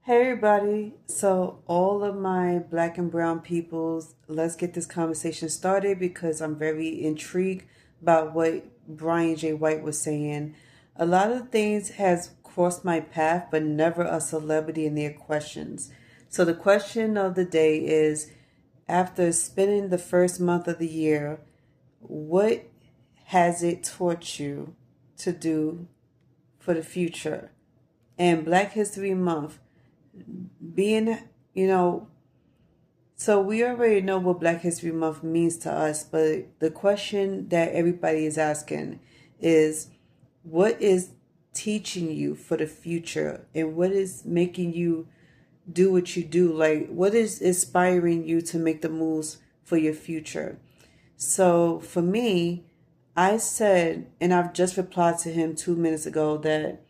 Hey everybody. So all of my black and brown peoples, let's get this conversation started because I'm very intrigued about what Brian J. White was saying. A lot of things has crossed my path, but never a celebrity in their questions. So the question of the day is, after spending the first month of the year, what has it taught you to do for the future? And Black History Month being, you know, so we already know what Black History Month means to us, but the question that everybody is asking is what is teaching you for the future and what is making you do what you do? Like, what is inspiring you to make the moves for your future? So for me, I said, and I've just replied to him 2 minutes ago, that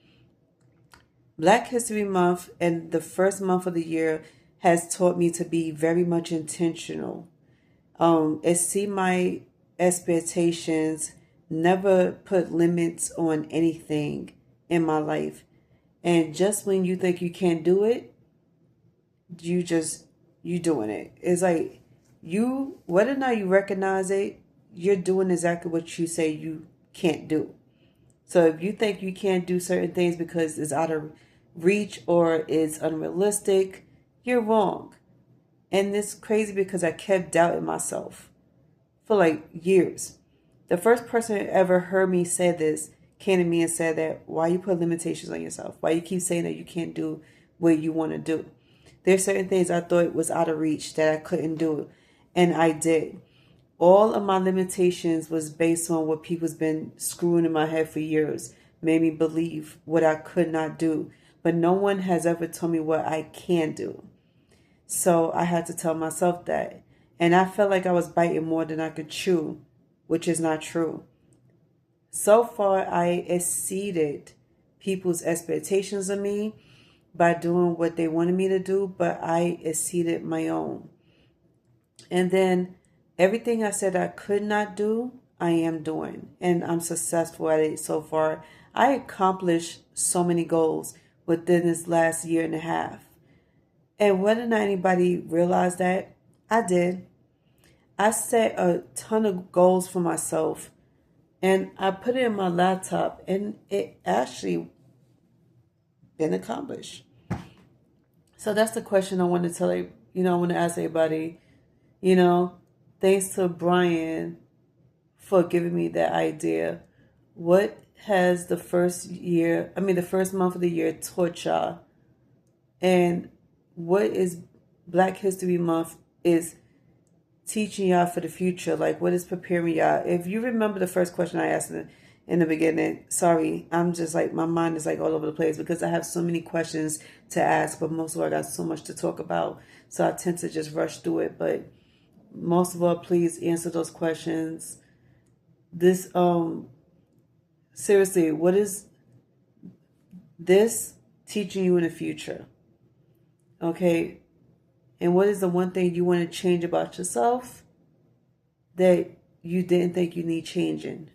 Black History Month and the first month of the year has taught me to be very much intentional. Exceed my expectations, never put limits on anything in my life. And just when you think you can't do it, you just you doing it. It's like you whether or not you recognize it, you're doing exactly what you say you can't do. So if you think you can't do certain things because it's out of reach or it's unrealistic, you're wrong. And it's crazy because I kept doubting myself for like years. The first person who ever heard me say this came to me and said that why you put limitations on yourself? Why you keep saying that you can't do what you want to do? There's certain things I thought was out of reach that I couldn't do, and I did. All of my limitations was based on what people's been screwing in my head for years, made me believe what I could not do. But no one has ever told me what I can do. So I had to tell myself that. And I felt like I was biting more than I could chew, which is not true. So far, I exceeded people's expectations of me by doing what they wanted me to do, but I exceeded my own. And then everything I said I could not do, I am doing. And I'm successful at it so far. I accomplished so many goals within this last year and a half. And whether or not anybody realized that, I did. I set a ton of goals for myself and I put it in my laptop and it actually been accomplished. So that's the question I want to tell you. I want to ask everybody, you know, thanks to Brian for giving me that idea. What has the first month of the year taught y'all? And what is Black History Month is teaching y'all for the future? Like, what is preparing y'all? If you remember the first question I asked in the beginning, sorry, I'm just like, my mind is like all over the place because I have so many questions to ask, but most of all, I got so much to talk about. So I tend to just rush through it. But most of all, please answer those questions. This, seriously, what is this teaching you in the future? Okay. And what is the one thing you want to change about yourself that you didn't think you need changing?